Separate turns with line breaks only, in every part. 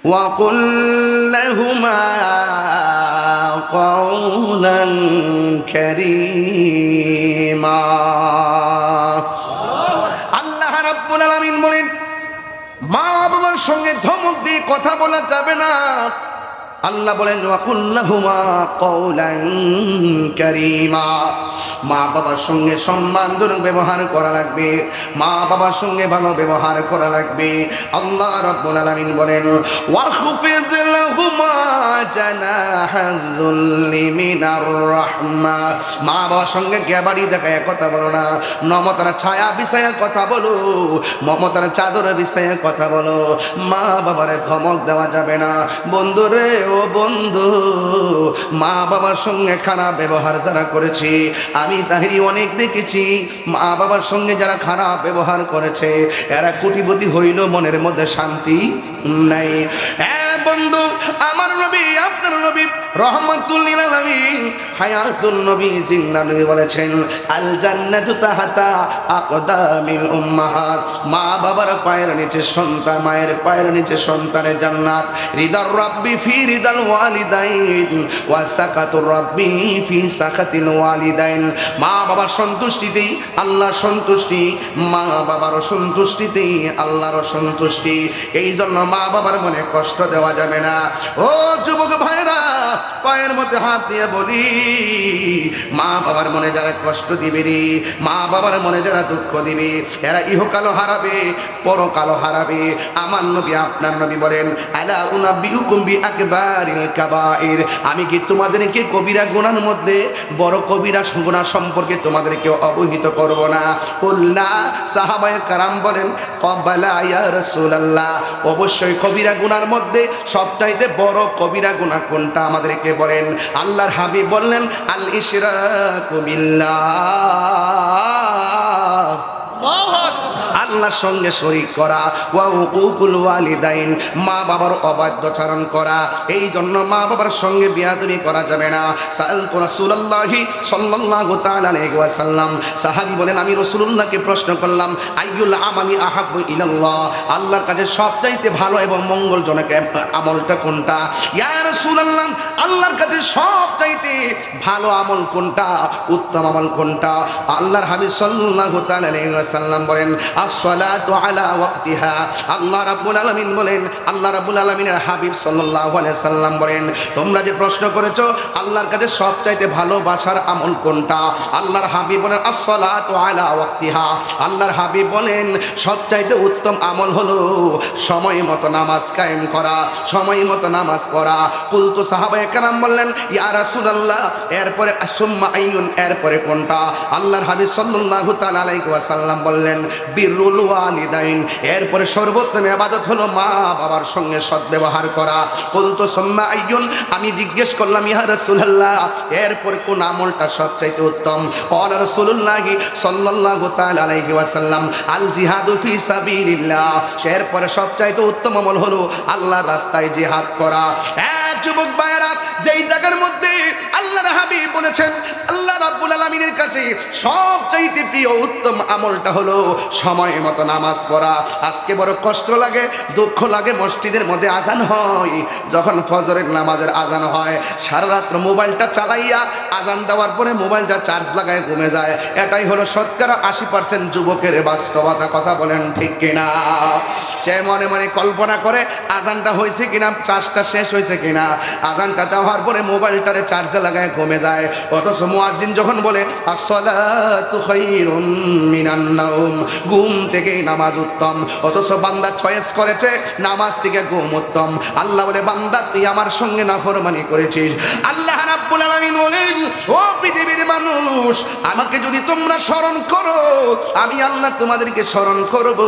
وقل لهما قولا كريما আল্লাহ রাব্বুল আলামিন বলেন মা বাবার সঙ্গে ধমক দিয়ে কথা বলা যাবে না। আল্লাহ বলেন ওয়াকুল লাহুমা কওলান কারীমা, মা বাবার সঙ্গে সম্মানজনক ব্যবহার করা লাগবে, মা বাবার সঙ্গে ভালো ব্যবহার করা লাগবে। আল্লাহ রাব্বুল আলামিন বলেন ওয়াখফিজ লাহুমা জানাহাযুল্লি মিনার রাহমা, মা বাবার সঙ্গে গ্যাবাড়ি দেখায় কথা বলো না, মমতার ছায়া বিছায়া কথা বলো, মমতার চাদর বিছায়া কথা বলো। মা বাবারে ধমক দেওয়া যাবে না। বন্ধুরে ও বন্ধু, মা বাবার সঙ্গে খারাপ ব্যবহার যারা করেছে, আমি তাহিরি অনেক দেখেছি, মা বাবার সঙ্গে যারা খারাপ ব্যবহার করেছে এরা কোটিপতি হইল মনের মধ্যে শান্তি নাই। বন্ধু, আমার নবী আপনার নবী রহমাতুল লিল আলামিন হায়াতুন নবী জিন্দা নবী বলেছেন আল জান্নাতু তাহাতা আকদামিল উম্মাহাত, মা বাবার পায়ের নিচে সন্তান, মায়ের পায়ের নিচে সন্তানের জান্নাত। রিদার রাব্বি ফি রিদাল ওয়ালিদাইন ওয়া সাকাতুর রাব্বি ফি সাকাতিল ওয়ালিদাইন, মা বাবার সন্তুষ্টিতেই আল্লাহর সন্তুষ্টি, মা বাবার সন্তুষ্টিতেই আল্লাহর সন্তুষ্টি। এই জন্য মা বাবার মনে কষ্ট দেওয়া যাবে না। ও যুবক ভাইরা, পায়ের মধ্যে হাত দিয়ে বলি, মা বাবার মনে যারা কষ্ট দিবে রে, মা বাবার মনে যারা দুঃখ দিবে, এরা ইহকালও হারাবে পরকালও হারাবে। আমার নবী আপনার নবী বলেন আলা উনাব্বিউকুম বিআকবারিল কাবাইর, আমি কি তোমাদেরকে কবিরা গুনার মধ্যে বড় কবিরা গুনাহ সম্পর্কে তোমাদেরকে অবহিত করব না? কুল্লা, সাহাবায়ে কারাম বলেন ক্বাবালা ইয়া রাসূলুল্লাহ, অবশ্যই কবিরা গুনার মধ্যে সবচাইতে বড় কবিরা গুনাহ কোনটা আমাদেরকে বলেন। আল্লাহর হাবিব বললেন আল ইশরাকু বিল্লাহ, আল্লাহর সঙ্গে শরীক করা, ওয়া উকুকুল ওয়ালিদাইন, মা বাবার অবাধ্যচারণ করা। এই জন্য মা বাবার সঙ্গে বিয়াদবি করা যাবে না। সাআলতু রাসূলুল্লাহি সাল্লাল্লাহু তাআলা আলাইহি ওয়াসাল্লাম, সাহাবী বলেন আমি রাসূলুল্লাহকে প্রশ্ন করলাম আইয়ুল আমালি আহাব্বু ইলাল্লাহ, আল্লাহর কাছে সবচাইতে ভালো এবং মঙ্গলজনক আমলটা কোনটা? ইয়া রাসূলুল্লাহ, আল্লাহর কাছে সবচাইতে ভালো আমল কোনটা, উত্তম আমল কোনটা? আল্লাহর হাবিব সাল্লাল্লাহু তাআলা আলাইহি ওয়াসাল্লাম বলেন আসসালাতু আলা ওয়াক্তিহা, আল্লাহ রাব্বুল আলামিন বলেন, আল্লাহ রাব্বুল আলামিনের হাবিব সাল্লাল্লাহু আলাইহি সাল্লাম বলেন তোমরা যে প্রশ্ন করেছো আল্লাহর কাছে সবচাইতে ভালোবাসার আমল কোনটা, আল্লাহর হাবিব বলেন আসসালাতু আলা ওয়াক্তিহা, আল্লাহর হাবিব বলেন সবচাইতে উত্তম আমল হলো সময় মতো নামাজ কায়েম করা, সময় মতো নামাজ পড়া। কুলতু, সাহাবায়ে কেরাম বললেন ইয়া রাসূলুল্লাহ, এরপরে সুম্মা আইয়ুন, এরপরে কোনটা? আল্লাহর হাবিব সাল্লাল্লাহু তাআলা আলাইহি ওয়াসাল্লাম বললেন বিরুল ওয়ালিদাইন, এরপরে সর্বোত্তম ইবাদত হলো মা বাবার সঙ্গে সদ্ব্যবহার করা। কুলতু সুম্মা আইয়ুন, আমি জিজ্ঞেস করলাম ইয়া রাসূলুল্লাহ, এরপর কোন আমলটা সবচাইতে উত্তম? ক্বালা রাসূলুল্লাহি সাল্লাল্লাহু তাআলা আলাইহি ওয়াসাল্লাম আল জিহাদু ফি সাবিলিল্লাহ, এরপরে সবচাইতে উত্তম আমল হলো আল্লাহর রাস্তায় জিহাদ করা। যুবক ভাইরা, যেই জায়গার মধ্যে আল্লাহর হাবিব বলেছেন আল্লাহ রাব্বুল আলামিনের কাছে সবচাইতে প্রিয় উত্তম আমলটা হলো সময় মতো নামাজ পড়া। আজকে বড় কষ্ট লাগে, দুঃখ লাগে, মসজিদের মধ্যে আজান হয়, যখন ফজরের নামাজের আজান হয় সারা রাত্র মোবাইলটা চালাইয়া আজান দেওয়ার পরে মোবাইলটা চার্জ লাগায় ঘুমে যায়। এটাই হলো শতকরা 80% যুবকের বাস্তবতা। কথা বলেন ঠিক কিনা? সে মনে মনে কল্পনা করে আজানটা হয়েছে কিনা, চার্জটা শেষ হয়েছে কিনা, আজানটা দেওয়ার পরে মোবাইলটারে চার্জে লাগায় ঘুমে যায়। অথচ মুয়াজ্জিন যখন বলে আসসালাতু খায়রুম মিনান নাওম, ঘুম থেকেই নামাজ উত্তম, অথচ বান্দা চয়েস করেছে নামাজ থেকে ঘুম উত্তম। আল্লাহ বলে বান্দা তুই আমার সঙ্গে নাফরমানি করেছিস। আল্লাহ রাব্বুল আলামিন বলেন ও পৃথিবীর মানুষ, আমাকে যদি তোমরা স্মরণ করো আমি আল্লাহ তোমাদেরকে স্মরণ করব।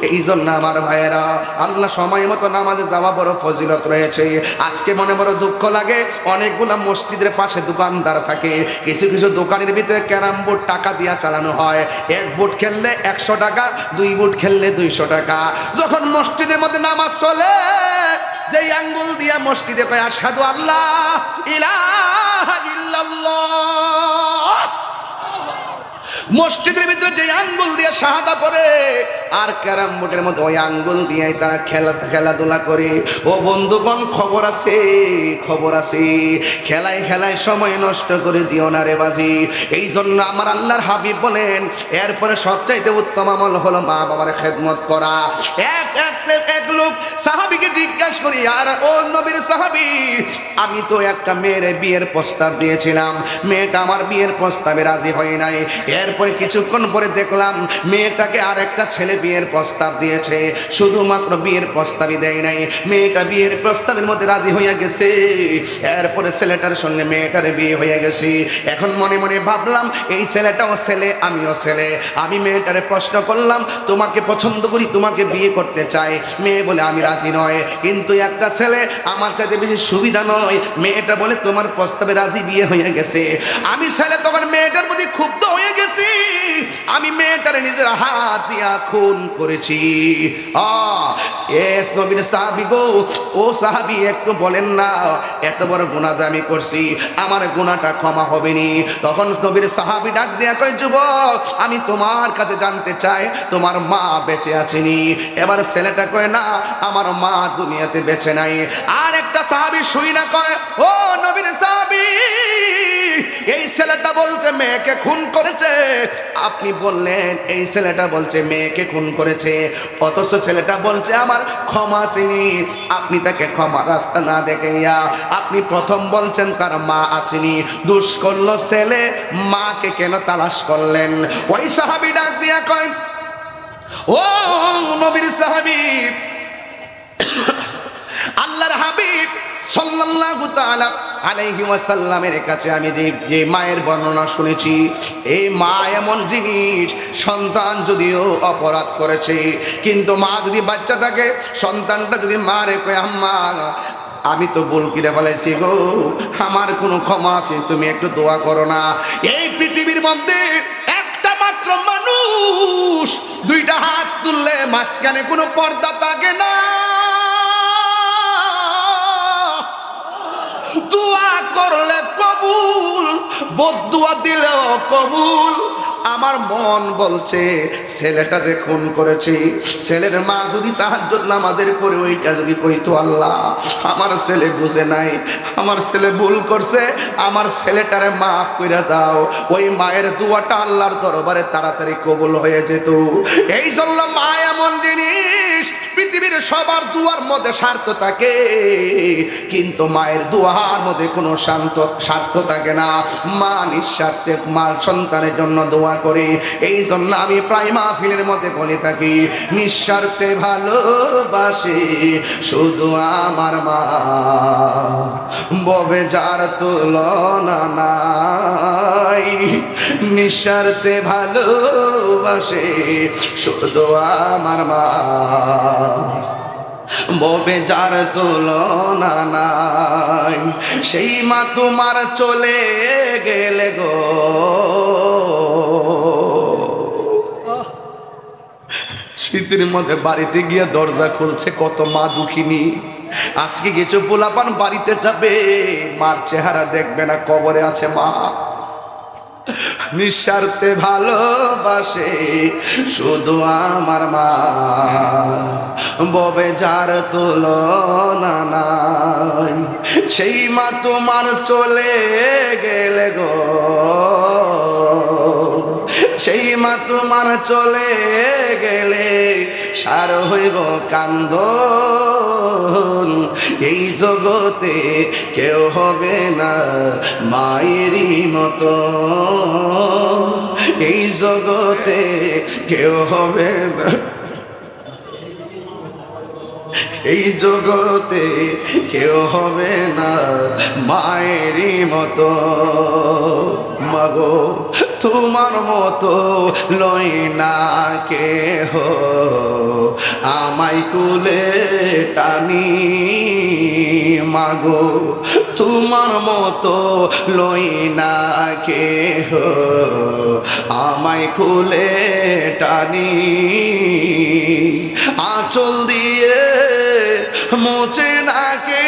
এই জন্য আমার ভাইয়েরা, আল্লাহ সময় মতো নামাজে যাওয়া বড় ফজিলত রয়েছে। আজকে মনে বড় দুঃখ লাগে, অনেকগুলা মসজিদের পাশে দোকানদার থাকে, কিছু কিছু দোকানের ভিতরে ক্যারাম বোর্ড টাকা দিয়া চালানো হয়। এক বুট খেললে 100 টাকা, 2 বুট খেললে 200 টাকা। যখন মসজিদের মধ্যে নামাজ চলে, যেই আঙ্গুল দিয়া মসজিদে কয় আশহাদু আল্লাহ ইলাহা ইল্লাল্লাহ, মসজিদের ভিতরে যে আঙ্গুল দিয়ে শাহাদা পড়ে আর ক্যারাম বোর্ডের মধ্যে ওই আঙ্গুল দিয়ে তারা খেলাধুলা করে। ও বন্ধুগণ, খবর আছে, খবর আছে, খেলায় খেলায় সময় নষ্ট করে দিও না রে বাজি। এই জন্য আমার আল্লাহর হাবিব বলেন, এরপরে সবচাইতে উত্তম আমল হলো মা বাবার খেদমত করা। এক লোক সাহাবীকে জিজ্ঞাসা করি, আর ও নবীর সাহাবী, আমি তো একটা মেয়ের বিয়ের প্রস্তাব দিয়েছিলাম, মেয়েটা আমার বিয়ের প্রস্তাবে রাজি হয় নাই। এরপরে কিছুক্ষণ পরে দেখলাম মেয়েটাকে আর একটা ছেলে বিয়ের প্রস্তাব দিয়েছে, শুধুমাত্র বিয়ের প্রস্তাবই দেয় নাই, মেয়েটা বিয়ের প্রস্তাবের মধ্যে রাজি হইয়া গেছে। এরপরে ছেলেটার সঙ্গে মেয়েটার বিয়ে হয়ে গেছে। এখন মনে মনে ভাবলাম, এই ছেলেটাও ছেলে, আমিও ছেলে। আমি মেয়েটারে প্রশ্ন করলাম, তোমাকে পছন্দ করি, তোমাকে বিয়ে করতে চাই। মেয়ে বলে আমি রাজি নয়, কিন্তু একটা ছেলে আমার চাইতে বেশি সুবিধা নয়। মেয়েটা বলে তোমার প্রস্তাবে রাজি, বিয়ে হয়ে গেছে। আমি ছেলে তখন মেয়েটার প্রতি ক্ষুব্ধ হয়ে গেছি, আমি মেয়েটারে নিজের হাত দিয়া খুন করেছি। নবীর সাহাবী গো, ও সাহাবী একটু বলেন না, এত বড় গুনাহ যে আমি করছি, আমার গুনাহটা ক্ষমা হবে নি? তখন নবীর সাহাবী ডাক দিয়া কয়, যুবক, আমি তোমার কাছে জানতে চাই তোমার মা বেঁচে আছেনি? এবার ছেলেটা কয়, না, আমার মা দুনিয়াতে বেঁচে নাই। আর একটা সাহাবী শুই না কয়, ও নবীর সাহাবী, এই ছেলেটা বলছে মেয়েকে খুন করেছে। আপনি বললেন এই ছেলেটা বলছে মেয়েকে খুন করেছে, অথচ ছেলেটা বলছে আমার ক্ষমা আসেনি। আপনি তাকে ক্ষমা রাস্তা না দেখাইয়া আপনি প্রথম বলছেন তার মা আসেনি। দোষ করলো ছেলে, মাকে কেন তালাশ করলেন? ওই সাহাবী ডাক দিয়া কয়, ও নবীর সাহাবী, আল্লাহর হাবিব সাল্লাল্লাহু তাআলা আলাইহি ওয়াসাল্লামের কাছে আমি যে মায়ের বর্ণনা শুনেছি, এই মা এমন জিনিস, সন্তান যদিও অপরাধ করেছে, কিন্তু মা যদি বাচ্চা থাকে, সন্তানটা যদি মারে কয়, আম্মা আমি তো ভুল করে ফেলেছি গো, আমার কোনো ক্ষমা আছে, তুমি একটু দোয়া করো না। এই পৃথিবীর মধ্যে একটা মাত্র মানুষ, দুইটা হাত তুললে মাঝখানে কোনো পর্দা থাকে না, দোয়া করলে কবুল, বদদুয়া দিলেও কবুল। আমার মন বলছে ছেলেটা যে খুন করেছে, ছেলের মা যদি তাহাজ্জুদ নামাজের পরে ওইটা যদি কইতো, আল্লাহ আমার ছেলে বুঝে নাই, আমার ছেলে ভুল করছে, আমার ছেলেটারে মাফ কইরা দাও, ওই মায়ের দোয়াটা আল্লাহর দরবারে তাড়াতাড়ি কবুল হয়ে যেত। এই জন্য মা এমন জিনিস, পৃথিবীর সবার দুয়ার মধ্যে স্বার্থ থাকে, কিন্তু মায়ের দুয়ার মধ্যে কোনো স্বার্থ থাকে না। মা নিঃস্বার্থে মা সন্তানের জন্য দোয়া করে। এই জন্য আমি প্রায় মাহফিলের মধ্যে বলে থাকি, নিঃস্বার্থে ভালোবাসে শুধু আমার মা, ববে যার তুলনা নাই। নিঃস্বার্থে ভালোবাসে শুধু আমার মা, ববে যার তুলনা নাই। সেই মা তোমার চলে গেলে গো, শীতের মধ্যে বাড়িতে গিয়ে দরজা খুলছে কত মা দুঃখিনী। আজকে কিছু পোলাপান বাড়িতে যাবে, মার চেহারা দেখবে না, কবরে আছে মা। নিঃস্বার্থে ভালোবাসে শুধু আমার মা, ববে যার তুলনা নাই। সেই মা তোমার চলে গেলে গো, সেই মা তোমার চলে গেলে সার হইব কান্দন। এই জগতে কেউ হবে না মায়েরই মতো, এই জগতে কেউ হবে না, এই জগতে কেউ হবে না মায়েরই মতো। মাগো তোমার মতো লই না কেহ, আমায় কুলে টানি। মাগো তোমার মতো লই না কেহ, আমায় কুলে টানি। আঁচল দিয়ে মোচে নাকে,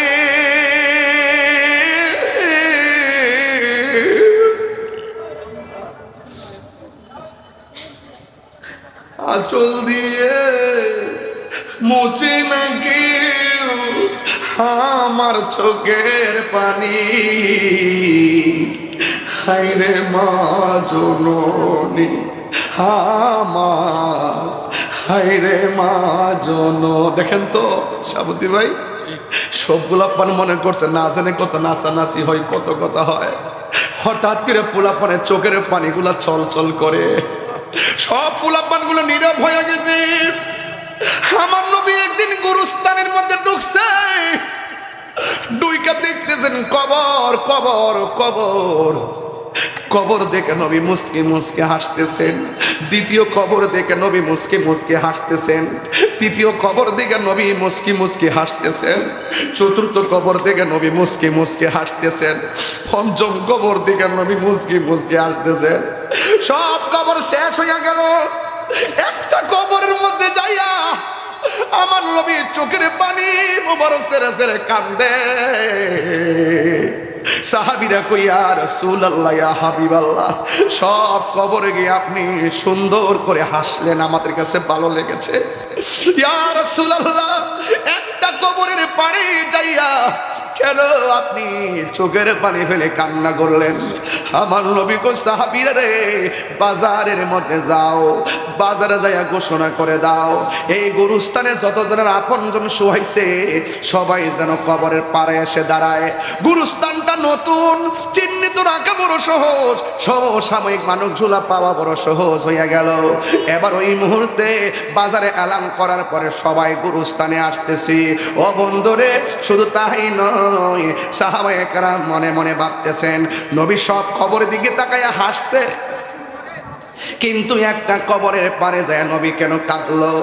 আঁচল দিয়ে মুছে না কেউ আমার চোখের পানি। হায়রে মা জননী আমার, হায়রে মা দেখেন তো সাবতী ভাই, সবগুলা পান মনে করছে না জানে কত নাচানাচি হয়, কত কথা হয়। হঠাৎ করে পোলাপানের চোখের পানিগুলা চল চল করে, সব পোলাপান গুলো নীরব হয়ে গেছে। আমার নবী একদিন গুরুস্থানের মধ্যে ঢুকছে, ডুইকা দেখতেছেন কবর কবর কবর। কবর দেখে নবী মুসকে মুসকে হাসতেছেন। দ্বিতীয় কবর দেখে নবী মুসকে মুসকে হাসতেছেন। তৃতীয় কবর দেখে নবী মুসকি মুসকি হাসতেছেন। চতুর্থ কবর দেখে নবী মুসকি মুসকি হাসতেছেন। পঞ্চম কবর দেখে নবী মুসকি মুসকি হাসতেছেন। সব কবর শেষ হইয়া গেল, একটা কবরের মধ্যে যাইয়া আমার নবী চোখের পানি মোবারক ছেড়ে ছেড়ে কান্দে। সাহাবীরা কই ইয়া রাসূলুল্লাহ ইয়া হাবিবাল্লাহ, সব কবরে গিয়ে আপনি সুন্দর করে হাসলেন, আমাদের কাছে ভালো লেগেছে। ইয়া রাসূলুল্লাহ, একটা কবরের পানি যাইয়া কেন আপনি চোখের পানি ফেলে কান্না করলেন? আমার নবী কো সাহাবীরা রে, বাজারের মধ্যে যাও, বাজারে যাইয়া ঘোষণা করে দাও, এই গুরুস্থানে যতজনের আপনজন শুয়াইছে সবাই যেন কবরের পাড়ে এসে দাঁড়ায়। গুরুস্থানটা নতুন, চিহ্নিত রাখা বড় সহজ, সমসাময়িক মানুষগুলা পাওয়া বড় সহজ হইয়া গেল। এবার ওই মুহূর্তে বাজারে এলান করার পরে সবাই গুরুস্থানে আসতেছি। ও বন্ধুরে, শুধু তাই নয়, সাহাবায়ে কেরাম মনে মনে ভাবতেছেন নবী সব কবরের দিকে তাকায়া হাসছে, কিন্তু একটা কবরের পারে যায় নবী কেন কাঁদলো?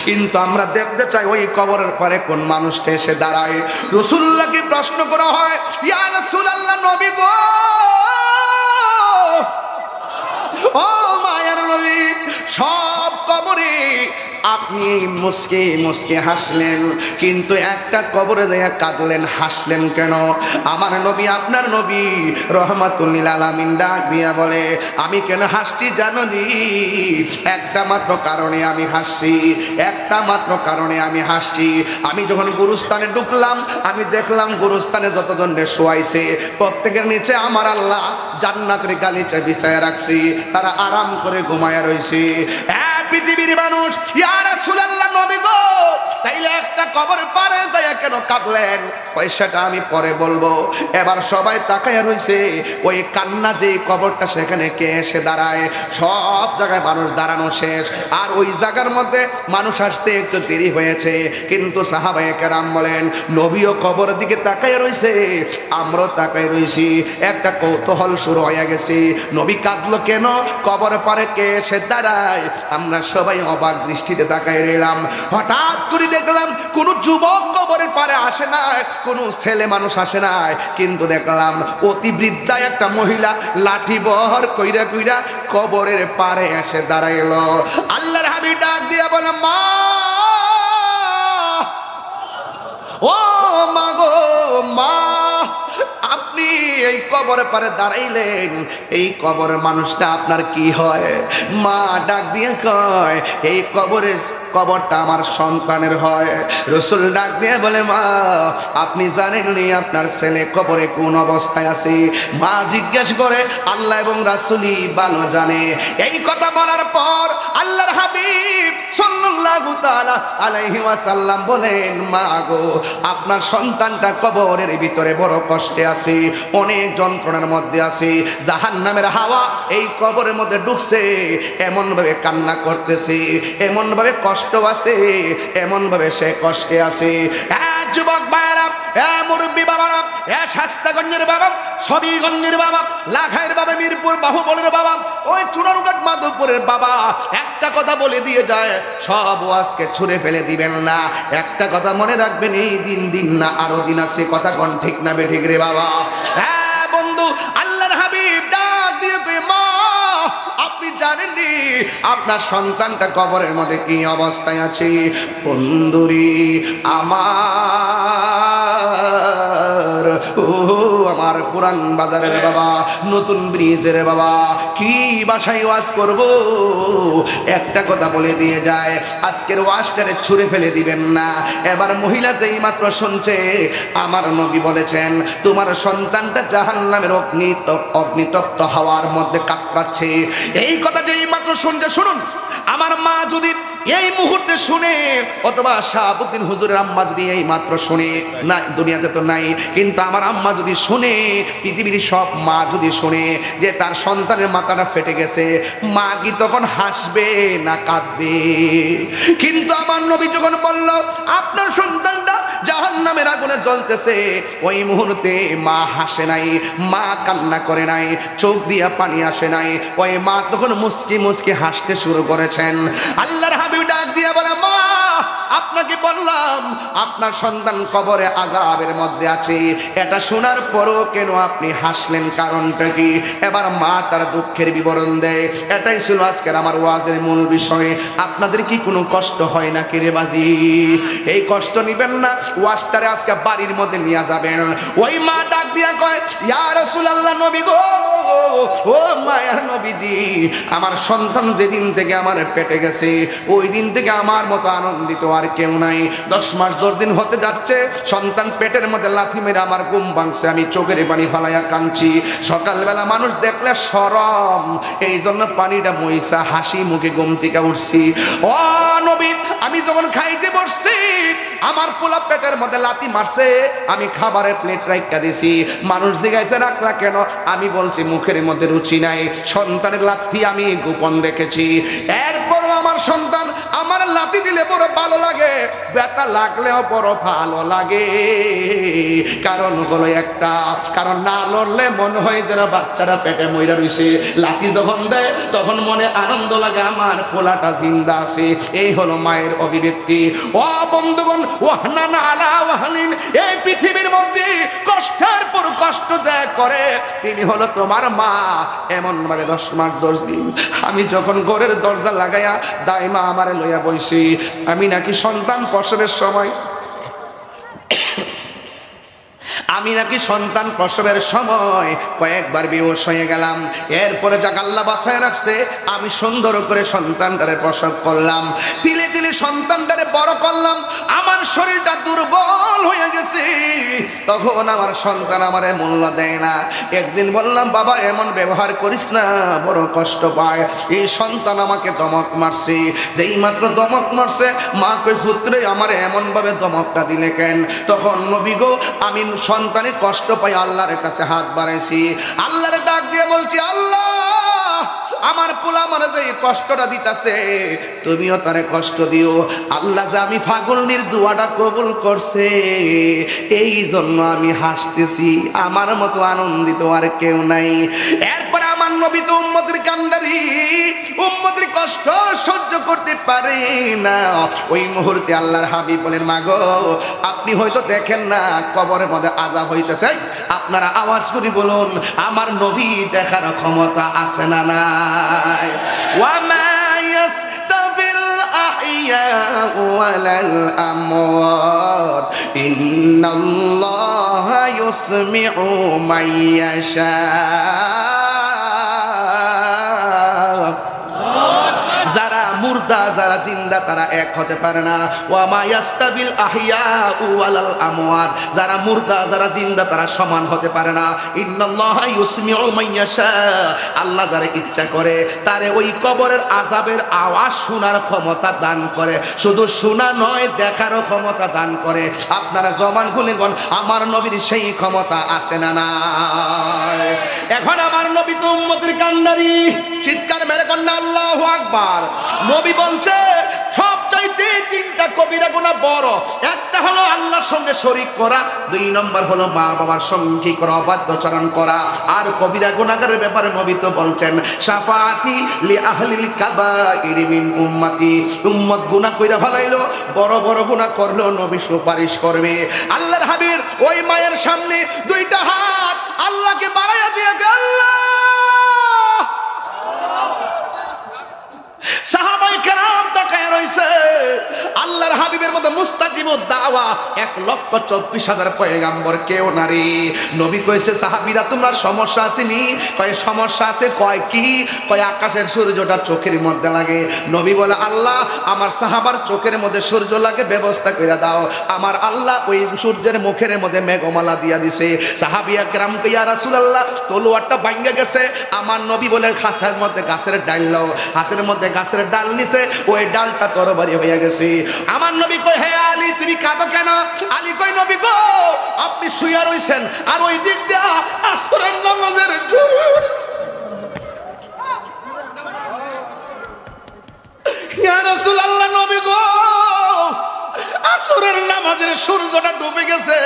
কিন্তু আমরা দেখতে চাই ওই কবরের পারে কোন মানুষটা এসে দাঁড়ায়। রাসূলুল্লাহকে প্রশ্ন করা হয়, ইয়া রাসূলুল্লাহ, নবী গো, ও মায়ের নবী, সব কবরে আপনি মুসকে মুসকে হাসলেন, কিন্তু একটা কবরে যাইয়া কাঁদলেন, হাসলেন কেন? আমার নবী, আপনার নবী রহমাতুল লিল আলামিন ডাক দিয়া বলে, আমি কেন হাসছি জানোনি? একটা মাত্র কারণে আমি হাসছি, একটা মাত্র কারণে আমি হাসছি। আমি যখন গুরুস্থানে ঢুকলাম, আমি দেখলাম গুরুস্থানে যতজন শোয়াইছে প্রত্যেকের নিচে আমার আল্লাহ জান্নাতের গালিচা বিছায়া রাখছি, তারা আরাম করে ঘুমায়া রইছে। পৃথিবীর মানুষ, ইয়া রাসূলুল্লাহ, নবী গো, তাইলে একটা কবর পারে যায় কেন কাঁদলেন? পয়সাটা আমি পরে বলবো। এবার সবাই তাকায়া রইছে, ওই কান্না যে কবরটা সেখানে কে এসে দাঁড়ায়? সব জায়গায় মানুষ দাঁড়ানো শেষ, আর ওই জায়গার মধ্যে মানুষ আসতে একটু দেরি হয়েছে। কিন্তু সাহাবায়ে কেরাম বলেন, নবীও কবরের দিকে তাকায়া রইছে, আমরাও তাকায় রইছি। একটা কৌতূহল শুরু হয়ে গেছে, নবী কাঁদলো কেন? কবর পারে কে এসে দাঁড়ায়? আমরা সবাই অবাক দৃষ্টিতে তাকায় রইলাম। হঠাৎ করে দেখলাম কোন যুবক কবরের পারে আসে না, কোন ছেলে মানুষ আসে না, কিন্তু দেখলাম অতি বৃদ্ধা একটা মহিলা লাঠি বহর কইরা কইরা কবরের পারে এসে দাঁড়াইলো। আল্লাহর হাবিব ডাক দিয়া বলে, মা, ও মা গো, মা, আপনি এই কবরের পারে দাঁড়াইলেন, এই কবরের মানুষটা আপনার কি হয়? মা ডাক দিয়ে কয়, এই কবরটা আমার সন্তানের হয়। রাসূল ডাক দিয়ে বলে, মা, আপনি জানেননি আপনার ছেলে কবরে কোন অবস্থায় আছে? মা জিজ্ঞেস করে, আল্লাহ এবং রাসূলই ভালো জানে। এই কথা বলার পর আল্লাহর হাবিব সাল্লাল্লাহু তাআলা আলাইহি ওয়াসাল্লাম বলেন, মা গো, আপনার সন্তানটা কবরের ভিতরে বড় কষ্টে আছে, অনেক যন্ত্রণার মধ্যে আছে। জাহান্নামের হাওয়া এই কবরের মধ্যে ঢুকছে, এমন ভাবে কান্না করতেছে, এমন ভাবে কষ্ট আছে, এমন ভাবে সে কষ্টে আছে। যুবক ভাইরা, মুরব্বী বাবারা, শাস্তাগঞ্জের বাবা, ছবিগঞ্জের বাবা, লাখাইয়ের বাবা, মিরপুর বাহুবলের বাবা, ওই চুনারুঘাট মাধবপুরের বাবা, একটা কথা বলে দিয়ে যায়, সব আজকে ছুঁড়ে ফেলে দিবেন না। একটা কথা মনে রাখবেন, এই দিন না আরো দিন আছে। কথা কোন ঠিক না বেঠিক রে বাবা? হ্যাঁ বন্ধু, আল্লাহর হাবিব ডাক দিয়ে তুই, মা, আপনি জানেননি আপনার সন্তানটা কবরের মধ্যে কি অবস্থায় আছে? বন্ধুরি আমার, ও আমার পুরান বাজারের বাবা, নতুন ব্রিজের বাবা, কি বাসায় ওয়াজ করব? একটা কথা বলে দিয়ে যায়, আজকের ওয়াজটারে ছুঁড়ে ফেলে দিবেন না। এবার মহিলা যেই মাত্র শুনছে আমার নবী বলেছেন তোমার সন্তানটা জাহান্নামের অগ্নিতপ্ত হাওয়ার মধ্যে কাতরাচ্ছে, এই কথা যেই মাত্র শুনছে, শুনুন, আমার মা যদি এই মুহূর্তে শুনে, অথবা শাহাবুদ্দিন হুজুরের আম্মা যদি এই মাত্র শুনে, না দুনিয়াতে তো নাই, কিন্তু আমার আম্মা যদি শুনে, পৃথিবীর সব মা যদি শুনে যে তার সন্তানের মাথাটা ফেটে গেছে, মা কি তখন হাসবে না কাঁদবে? কিন্তু আমার নবী যখন বলল আপনার সন্তানটা জাহান্নামের আগুনে জ্বলতেছে, ওই মুহূর্তে মা হাসে নাই, মা কান্না করে নাই, চোখ দিয়া পানি আসে নাই, ওই মা তখন মুস্কি মুস্কি হাসতে শুরু করেছেন। আল্লাহর হাবিব ডাক দিয়া বলে, মা আপনাকে বললাম আপনার সন্তান কবরে আযাবের মধ্যে আছে, এটা শোনার পরও কেন আপনি হাসলেন, কারণটা কি? এবার মা তার দুঃখের বিবরণ দেয়। এটাই ছিল আজকের আমার ওয়াজের মূল বিষয়। আপনাদের কি কোনো কষ্ট হয় না কে রে বাজি? এই কষ্ট নিবেন না, ওয়াজটারে আজকে বাড়ির মধ্যে নিয়ে যাবেন। ওই মা ডাক দিয়া কয়, ইয়া রাসূলুল্লাহ, নবী গো, ও মায়ার নবীজি, আমার সন্তান যেদিন থেকে আমার পেটে গেছে, ওই দিন থেকে আমার মতো আনন্দিত আর কেউ নাই। 10 মাস 10 দিন হতে যাচ্ছে, সন্তান পেটের মধ্যে লাথি মেরে আমার ঘুম ভাঙছে, আমি চোখের পানি ফালাইয়া কাঁদছি। সকালবেলা মানুষ দেখলে শরম, এই জন্য পানিটা মইসা হাসি মুখে ঘুম থেকে উঠছি। ও নবী, আমি যখন খাইতে বসছি, আমার পোলা পেটের মধ্যে লাথি মারছে, আমি খাবারের প্লেট রাখা দিছি, মানুষ জিজ্ঞাসা রাখলা কেন? আমি বলছি মুখের মধ্যে রুচি নাই, সন্তানের লাথি আমি গোপন রেখেছি। এরপরও আমার সন্তান আমার লাথি দিলে বড় ভালো লাগে, ব্যথা লাগলেও বড় ভালো লাগে। কারণ হলো একটা, কারণ না লড়লে মনে হয় যেন বাচ্চাটা পেটে মইরা রইছে, লাথি যখন দেয় তখন মনে আনন্দ লাগে আমার পোলাটা জিন্দা আছে। এই হলো মায়ের অভিব্যক্তি। ও বন্ধুগণ, ওয়াহনান আলা ওয়াহনিন, এই পৃথিবীর মধ্যে কষ্টের পর কষ্ট যা করে তিনি হলো তোমার মা। এমন ভাবে 10 মাস 10 দিন আমি যখন ঘরের দরজা লাগাইয়া দাইমা আমারে লইয়া বইছি, আমি নাকি সন্তান প্রসবের সময় কয়েকবার বেহুশ হয়ে গেলাম। এরপরে যাক আল্লাহ বাঁচায় রাখছে, আমি সুন্দর করে সন্তানটারে প্রসব করলাম, তিলে তিলে সন্তানটারে বড় করলাম। আমার শরীরটা দুর্বল হয়ে গেছে, তখন আমার সন্তান আমারে মূল্য দেয় না। একদিন বললাম, বাবা এমন ব্যবহার করিস না, বড় কষ্ট পায়। এই সন্তান আমাকে দমক মারছে, যেই মাত্র দমক মারছে, মা কই পুত্রে আমারে এমন ভাবে দমকটা দিলে কেন? তখন নবী গো, আমি সন্তানে কষ্ট পাই, আল্লাহর কাছে হাত বাড়াইছি, আল্লাহর ডাক দিয়ে বলছি, আল্লাহ আমার পোলা মানে যে কষ্টটা দিতাছে, তুমিও তারে কষ্ট দিও। আল্লাহ যে আমি ফাগলনির দোয়াটা কবুল করছে, এই জন্য আমি হাসতেছি, আমার মতো আনন্দিত আর কেউ নাই। এরপরে আমার নবী তো উম্মতের কান্ডারি, উম্মতের কষ্ট সহ্য করতে পারে না। ওই মুহূর্তে আল্লাহর হাবিব বলেন, মাগো আপনি হয়তো দেখেন না কবরের মধ্যে আযাব হইতেছে, আপনারা আওয়াজ করে বলুন আমার নবী দেখার ক্ষমতা আছে না নাই? ওয়ামা ইয়াস্তাবিল আহইয়া ওয়ালাল আমওয়াত ইন্নাল্লাহা ইউসমিউ মান ইয়াশা। যারা মুর্দা যারা জিন্দা তারা এক হতে পারে না। ওয়া মা ইয়াস্তাবিল আহইয়া ওয়ালাল আমওয়াত, যারা মুর্দা যারা জিন্দা তারা সমান হতে পারে না। ইন্নাল্লাহা ইউসমিউ মান ইয়াশা, আল্লাহ যারা ইচ্ছা করে তারে ওই কবরের আযাবের আওয়াজ শোনার ক্ষমতা দান করে, শুধু শোনা নয় দেখারও ক্ষমতা দান করে। আপনারা জবান খুলে বলেন আমার নবীর সেই ক্ষমতা আছে না নাই? এখন আমার নবী তো উম্মতের কান্ডারি, চিৎকার মেরে কন্যা আল্লাহু আকবার। নবী বলছে সবচাইতে 3টা কবিরা গুনাহ বড়, একটা হলো আল্লাহর সঙ্গে শরীক করা, 2 নম্বর হলো মা বাবার সঙ্গে কি করা, অবাধ্যচরণ করা। আর কবিরা গুনাহের ব্যাপারে নবী তো বলছেন শাফাআতি লি আহলিল কাবাইর মিন উম্মতি, উম্মত গুনাহ কইরা ফলাইলো, বড় বড় গুনাহ করলো, নবী সুপারিশ করবে। আল্লাহর হাবিব ওই মায়ের সামনে 2টা হাত আল্লাহকে বাড়াইয়া দিয়ে আল্লাহ সাহাবায়ে কেরাম তাকায় রইছে। আল্লাহর হাবিবের মতো মুস্তাজিবুদ দাওয়া 1,24,000 পয়গাম্বর কেউ নারী। নবী কইছে সাহাবীরা তোমরা সমস্যা আসেনি? কয় সমস্যা আছে। কয় কি? কয় আকাশের সূর্যটা চোখের মধ্যে লাগে। নবী বলে আল্লাহ আমার সাহাবার চোখের মধ্যে সূর্য লাগে ব্যবস্থা করে দাও। আমার আল্লাহ ওই সূর্যের মুখের মধ্যে মেঘমালা দিয়া দিছে। সাহাবিয়া কেরাম কই ইয়া রাসূলুল্লাহ তলোয়ারটা ভাঙা গেছে। আমার নবী বলে হাতের মধ্যে গাছের ডাল লও। হাতের মধ্যে গাছের ডাল নিছে, ওই ডালটা তরবারি হয়ে গেছে। আমার নবী কই হে আলী তুমি কাঁদো কেন? আলী কই নবী গো আপনি শুয়ে রইছেন আর ওই দিক দিয়া আসরের নামাজের ইয়া রাসূলুল্লাহ নবী গো আসরের নামাজের সূর্যটা ডুবে গেছে।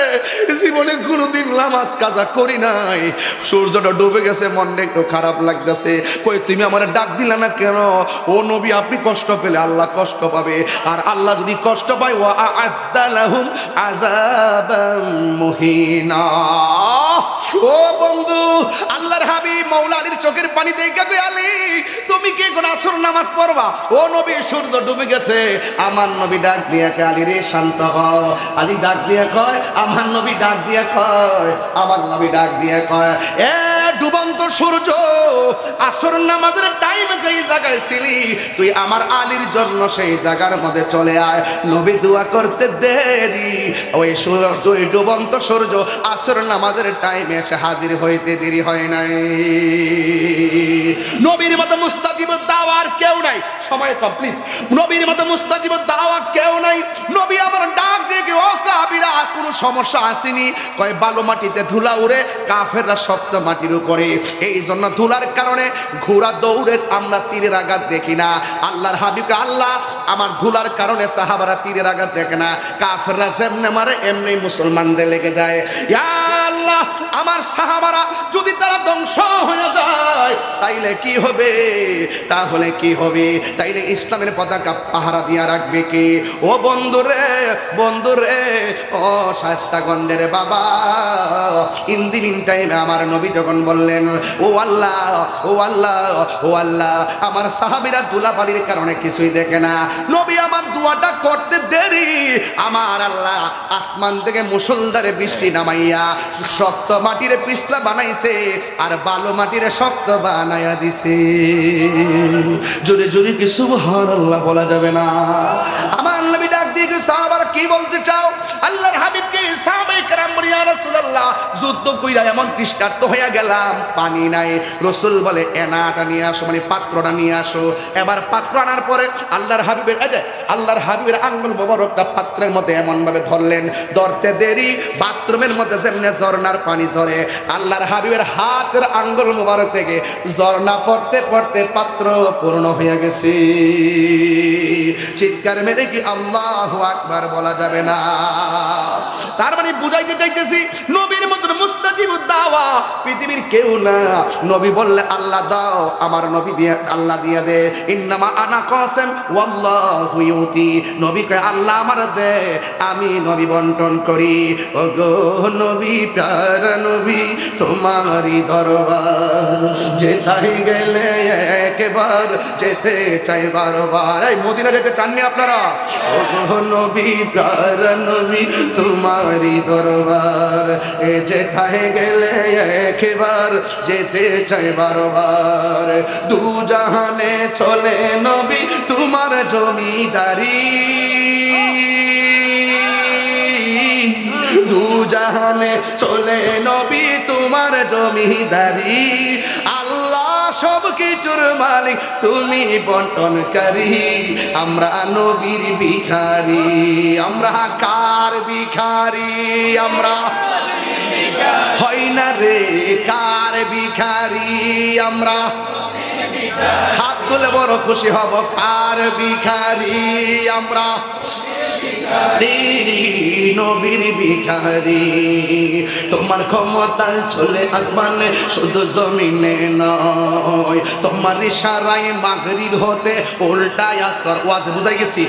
জীবনে কোনোদিন নামাজ কাজা করি নাই, সূর্যটা ডুবে গেছে, মনটা একটু খারাপ লাগতেছে। কই তুমি আমার ডাক দিলা না কেন? ও নবী আপনি কষ্ট পেলে আল্লাহ কষ্ট পাবে, আর আল্লাহ যদি কষ্ট পায় ওয়া আ'আদ্দা লাহুম আযাবাম মুহিনা। ও বন্ধু আল্লাহর হাবিব মাওলা আলীর চোখের পানি দেখে কই আলী তুমি কি কোন আসর নামাজ পড়বা? ও নবী সূর্য ডুবে গেছে। আমার নবী ডাক দিয়া কয় আলী রে শান্ত হও। আলী ডাক দিয়া কয় আমার নবী ডাক দিয়া কয় আমার নবী ডাক দিয়া কয় এ ডুবন্ত সূর্য আসর নামাজের টাইমে যেই জায়গায় ছিলি তুই আমার আলীর জন্য সেই জায়গার মধ্যে চলে আয়। নবী দোয়া করতে দেরি, ওই ওই ডুবন্ত সূর্য আসর নামাজের টাইমে এসে হাজির হইতে দেরি হয় নাই। নবীর মতো মুস্তাজিবুদ দাওয়ার কেউ নাই। সময় কম প্লিজ। নবীর মতো মুস্তাজিবুদ দাওয়া কেউ নাই। নবী আমার ডাক দিয়ে ও সাহাবীরা কোনো সমস্যা আসেনি? কয় বালু মাটিতে ধুলা উড়ে, কাফেররা শক্ত মাটির উপরে, এই জন্য ধুলার কারণে ঘোড়া দৌড়ে আমরা তীরের আঘাত দেখি না। আল্লাহর হাবিবকে আল্লাহ আমার ধুলার কারণে সাহাবারা তীরের আঘাত দেখে না, কাফেররা যেমনে মারে এমনি মুসলমানদের লেগে যায়। ইয়া আল্লাহ আমার সাহাবারা যদি তারা ধ্বংস হয়ে যায় তাইলে কি হবে? তাহলে কি হবে? তাইলে ইসলামের পতাকা পাহারা দিয়া রাখবে কে? ও বন্ধুরে বন্ধুরে ও শায়েস্তাগঞ্জের বাবা, ইন দি মিন টাইমে আমার নবী যখন বললেন ও আল্লাহ ও আল্লাহ ও আল্লাহ, আমার সাহাবীরা ধুলাবালির কারণে কিছুই দেখে না। নবী আমার দোয়াটা করতে দেরি, আমার আল্লাহ আসমান থেকে মুষলধারে বৃষ্টি নামাইয়া শক্ত মাটির পিছলা বানাইছে আর বালু মাটির শক্ত বানাইয়া দিছে। জোরে জোরে কি সুবহানাল্লাহ বলা যাবে না? আমার নবী ডাক দিয়ে সাহাবারা কি বলতে চাও? আল্লাহর হাবিবকে সাহাবায়ে কেরাম বলে ইয়া রাসূলুল্লাহ যুদ্ধ কইরা এমন তৃষ্ণার্ত হইয়া গেলাম, পানি নাই। রাসূল বলে এনাটা নিয়ে আসো, মানে পাত্রটা নিয়ে আসো। এবার পাত্র আনার পরে আল্লাহর হাবিবের আল্লাহর হাবিবের আঙ্গুল মোবারকটা পাত্রের মধ্যে এমন ভাবে ধরলেন, ধরতে দেরি বাথরুমের মধ্যে যেমনে ঝর্ণার পানি ঝরে, আল্লাহর হাবিবের হাতের আঙ্গুল মোবারক থেকে ঝর্ণা পড়তে পড়তে পাত্র পূর্ণ হয়ে গেছে। চিৎকার মেরে কি আল্লাহু আকবার বলা যাবে না? তার মানে বুঝাইতে চাইতেছি নবীর মতন মুস্তাজিবুদ দাওয়া পৃথিবীর কেউ না। নবী বললে আল্লাহ দাও, আমার নবী দিয়ে আল্লাহ দিয়ে দে। ইন্নামা আনা কাসিম ওয়াল্লাহু ইউতি, নবী কয় আল্লাহ আমার দে, আমি নবী বন্টন করি। ও গো নবী প্যারা নবী তোমারই দরবার যেথায় গেলে একবার যেতে চাই বারবার। এই মদিনা যেতে চাননি আপনারা? ও গো নবী প্যারা নবী তোমারই দরবার এ যেথায় গেলে একবার যেতে চাই বারবার। দু জাহানে চলে নবী তোমার জমিদারি, দু জাহানে চলে নবী তোমার জমিদারি। আল্লাহ সব কিছুর মালিক তুমি বন্টনকারী, আমরা নবীর ভিখারি। আমরা কার ভিখারি? আমরা হয় না রে কার ভিখারি? আমরা হাত তুলে বড় খুশি হব, কার ভিখারি? আমরা নবীর ভিখারি তোমার ক্ষমতা চলে আসমানে শুধু জমিনে নয় তোমার ইশারায় মাগরিব হতে উল্টায় আসর ওয়াজ বুঝাই গেছি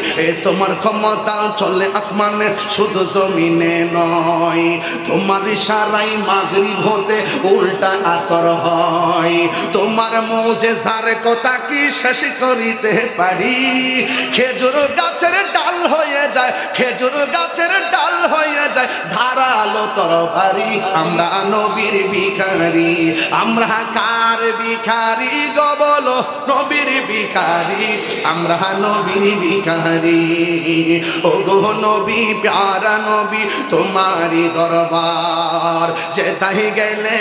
তোমার ক্ষমতা চলে আসমানে শুধু জমিনে নয় তোমার ইশারায় মাগরিব হতে উল্টা আসর হয় তোমার মুজিজার কথা কি শেষ করিতে পারি খেজুর গাছের ডাল হয়ে যায় খেজুর গাছের ডাল হয়ে যায় ধারালো তরবারি আমরা নবীর ভিখারি আমরা কার ভিখারি গো বলো নবীর ভিখারি আমরা নবীর ভিখারি ও গো নবী প্যারা নবী তোমারি দরবার যেতাই গেলে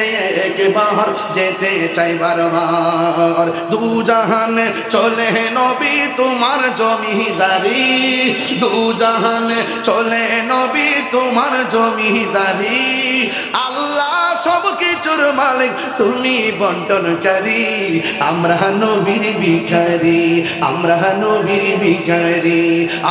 একবার যেতে চাই বারবার দু জাহান চলে নবী তোমার জমিদারি দু জাহান চলে নবী তোমার জমিদারি আল্লাহ সব কিছুর মালিক তুমি বন্টনকারী আমরা নবীর ভিখারি আমরা নবীর ভিখারি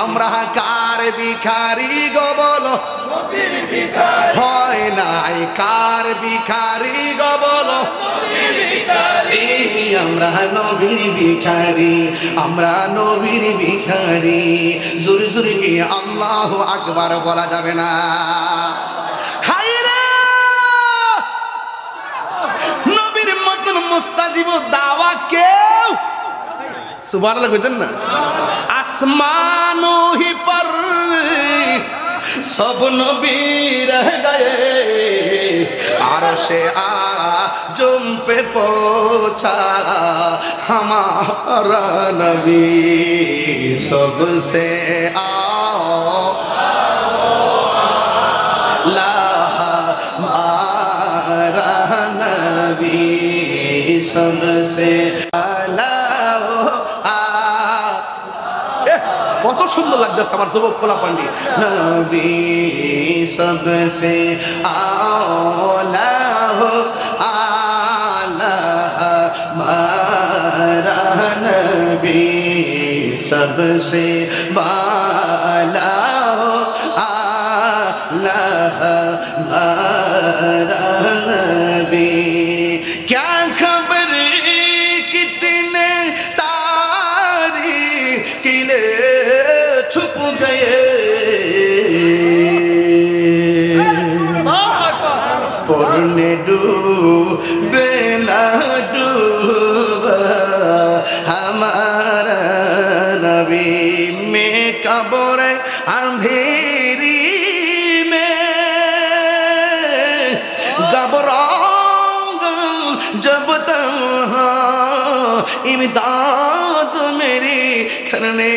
আমরা কার ভিখারি গো বলো নবীর ভিখারি হয় নাই কার ভিখারি গো বলো নবীর ভিখারি আমরা নবীর ভিখারি আমরা নবীর ভিখারি জোরে জোরে কি আল্লাহু আকবার বলা যাবে না হায়রে নবীর মতন মুস্তাজিব দাওয়া কেউ সুবহানাল্লাহ কইতেন না আসমানো হি পর সব নবী রহ গয়ে আরশে आजम पे पहुंचा हमारा नबी सबसे हमारा नबी सबसे কত সুন্দর লাগতেছে আমার যুবক পোলা পান্ডি নবী সবসে আলা হো আলা মারা নবী সবসে বালা হো আলা মারা নবী क्या खबर कितने तारी किले छुप गए पुरने डूबे ना डूबा हमारा नबी में कब्र अंधेरी में घबराऊंगा जब तन्हा इमदाद मेरी करने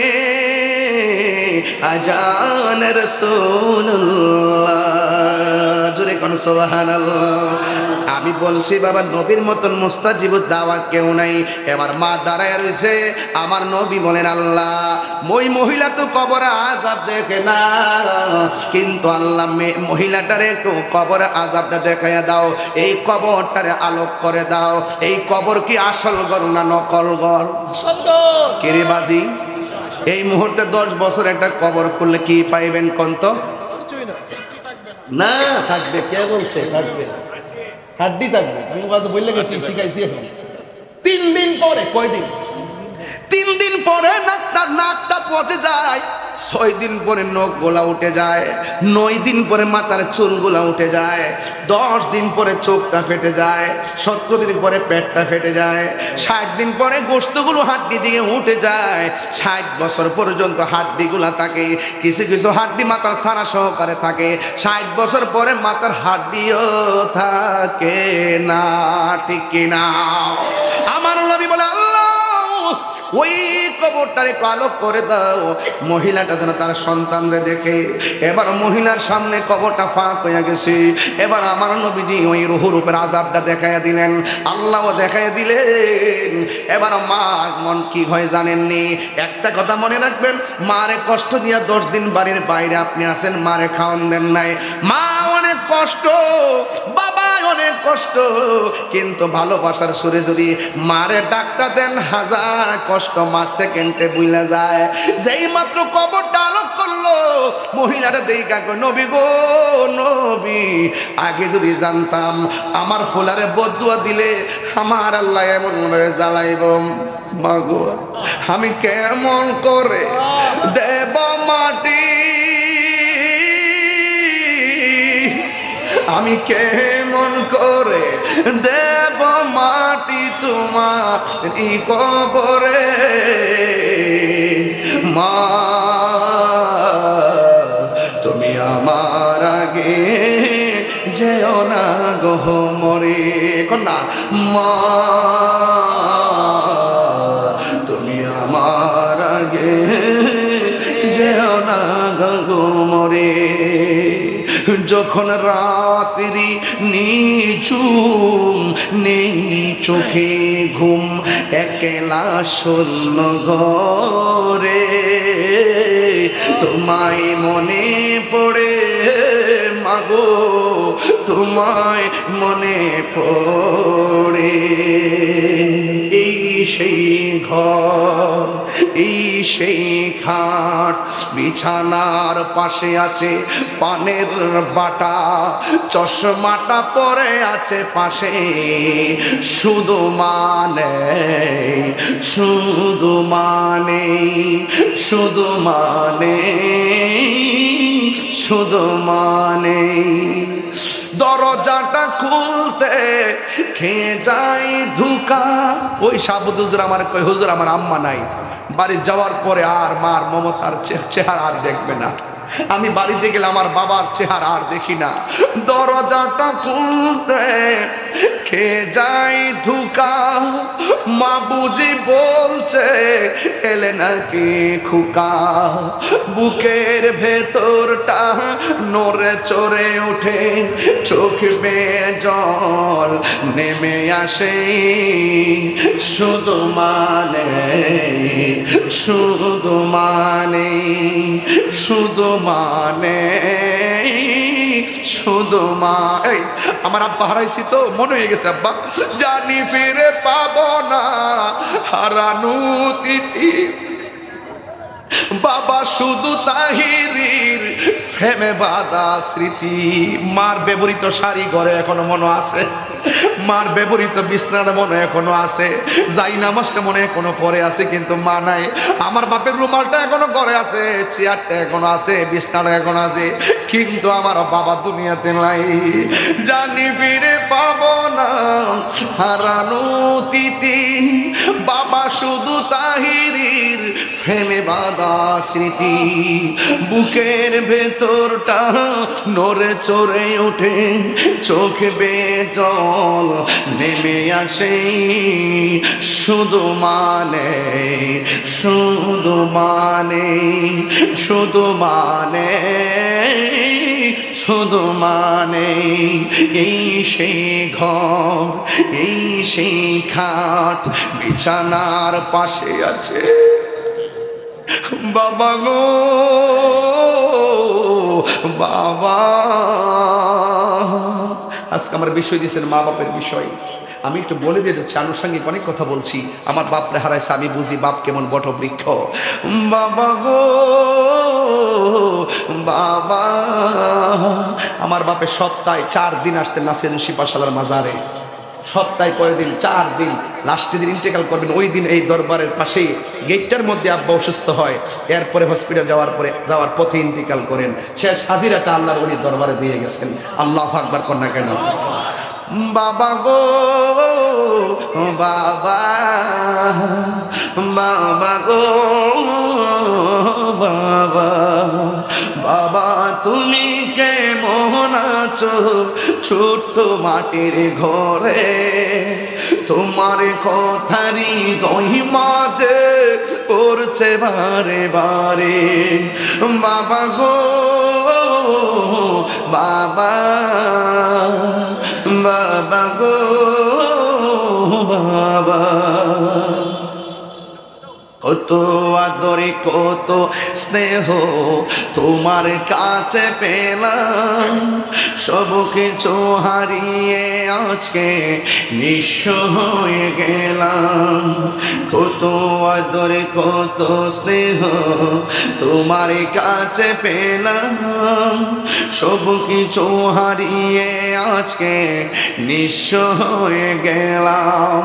আজান রাসূলুল্লাহ জোরে কোন সুবহানাল্লাহ আমি বলছি বাবা নবীর মতন মুস্তাজিবুদ দাওয়া কেউ নাই এবার মা দাঁড়ায় রইছে আমার নবী বলেন আল্লাহ ওই মহিলা তো কবর আযাব দেখে না কিন্তু আল্লাহ মহিলাটারে একটু কবর আযাবটা দেখায়া দাও এই কবরটারে আলোক করে দাও এই কবর কি আসল ঘর না নকল ঘর আসল ঘর কিরে বাজি এই মুহূর্তে 10 বছর একটা কবর করলে কি পাইবেন কোন তো না থাকবে কে বলছে থাকবে হাড্ডি থাকবে আমি বাজে বললে গেছি শিখাইছি এখন 3 দিন পরে কয়দিন 3 দিন পরে নাকটা পচে যায় 6 দিন পরে নখ গোলা উঠে যায় 9 দিন পরে মাথার চুল গোলা উঠে যায় 10 দিন পরে চোখটা ফেটে যায় 70 দিন পরে পেটটা ফেটে যায় 60 দিন পরে গোশতগুলো হাড্ডি দিয়ে উঠে যায় 60 বছর পর্যন্ত হাড্ডিগুলা থাকে কিছু কিছু হাড্ডি মাথার সারা সহকারে থাকে 60 বছর পরে মাথার হাড্ডিও থাকে না ঠিক কিনা আমার নবী বলে আল্লাহ ওই কবরটারে আলোক করে দাও মহিলাটা যেন তার সন্তানরে দেখে এবার মহিলার সামনে কবরটা ফাঁক হয়ে গেছে এবার আমার নবীজি ওই রুহুর উপর আযাবটা দেখাইয়া দিলেন আল্লাহও দেখাইয়া দিলেন এবার মার মন কি হয় জানেননি একটা কথা মনে রাখবেন মারে কষ্ট দিয়া 10 দিন বাড়ির বাইরে আপনি আছেন মারে খাওয়ান দেন নাই মা অনেক কষ্ট বাবা অনেক কষ্ট কিন্তু ভালোবাসার সুরে যদি মারে ডাকটা দেন হাজার কষ্ট 5 সেকেন্ডে বুইলা যায় যেই মাত্র কবরটা আলোক করলো মহিলাটা দেখা কয় নবী গো নবী, আগে যদি জানতাম আমার ফুলারে বদুয়া দিলে আমার আল্লাহ এমন ভাবে জ্বালাইব, মাগো আমি কেমন করে দেব মাটি, আমি কেমন করে দেব মাটি তোমার এই কবরে, মা তুমি আমার আগে যেও না গো মরে, কন্যা মা তুমি আমার আগে যেও না গো মরে। যখন রাত্রি নিঝুম নেই চোখে ঘুম, একলা শূন্য ঘরে তোমায় মনে পড়ে মাগো, তোমায় মনে পড়ে। এই সেই ঘর, এই সেই খাট, বিছানার পাশে আছে পানের বাটা, চশমাটা পরে আছে পাশে, শুধু মানে শুধু মানে শুধু মানে শুধু মানে, দরজাটা খুলতে খেয়ে যাই ধুকা। ওই সাবুদ হুজুর আমার কই হুজুর আমার আম্মা নাই, বাড়ি যাওয়ার পরে আর মার মমতার চেহারা আর দেখবে না। আমি বাড়িতে গেলে আমার বাবার চেহারা আর দেখি না। দরজাটা খুলতে খেয়ে যাই ধুকা, মা বুঝি বলছে এলে নাকি খুকা, বুকের ভেতরটা নড়ে চড়ে ওঠে, চোখ বেয়ে জল নেমে আসে, শুধু মানে শুধু মানে শুধু মানে শুধু মা। এই আমার আব্বা হারাইছি তো মনে হয়ে গেছে আব্বা, জানি ফিরে পাবো না হারানো তিথি, বাবা শুধু তাহিরির ফেমে বাঁধা স্মৃতি। মার ব্যবহৃত শাড়ি ঘরে এখনো মনে আছে, মার ব্যবহৃত বিছনাটা মনে এখনো আছে, যাই নামাজটা মনে এখনো পরে আছে, কিন্তু মা নাই। আমার বাপের রুমালটা এখনো ঘরে আছে, চেয়ারটা এখনো আছে, বিছনাটা এখনো আছে, কিন্তু আমার বাবা দুনিয়াতে নাই। জানি ফিরে পাবো না হারানো তিথি, বাবা শুধু তাহিরির ফেমে বাঁধা স্মৃতি, বুকের ভেতরটা নড়ে চড়ে ওঠে, চোখ বেয়ে জল নেমে আসে, শুধু মানে শুধু মানে শুধু মানে শুধু মানে, এই সেই ঘর, এই সেই খাট, বিছানার পাশে আছে বাবা গো বাবা। আজকে আমার বিষয় দিয়েছেন মা বাপের বিষয়, আমি একটু বলে দিয়ে যাচ্ছি, আনুষঙ্গিক অনেক কথা বলছি। আমার বাপরে হারাইছে, আমি বুঝি বাপ কেমন বটবৃক্ষ। বাবা গো বাবা, আমার বাপের সপ্তাহে 4 দিন আসতেন নাসির শিপাশালার মাজারে, সপ্তাহে কয়েক দিন, 4 দিন, লাস্টের দিন ইন্তেকাল করবেন। ওই দিন এই দরবারের পাশেই গেটটার মধ্যে আব্বা অসুস্থ হয়, এরপরে হসপিটাল যাওয়ার পথে ইন্তেকাল করেন। শেষ হাজিরাটা আল্লাহর ওলি দরবারে দিয়ে গেছেন। আল্লাহু আকবার কন্যা কেন? বাবা গো বাবা, বাবা গো বাবা, বাবা তুমি কেমন আছো ছোট্ট মাটির ঘরে, তোমার কথারি দই মাঝে পড়ছে বারে বারে। বাবা গো বাবা, বাবা গো বাবা, কত আদরে কত স্নেহ তোমার কাছে পেলাম, সব কিছু হারিয়ে আজকে নিঃস্ব হয়ে গেলাম। কত আদরে কত স্নেহ তোমার কাছে পেলাম, সব কিছু হারিয়ে আজকে নিঃস্ব হয়ে গেলাম।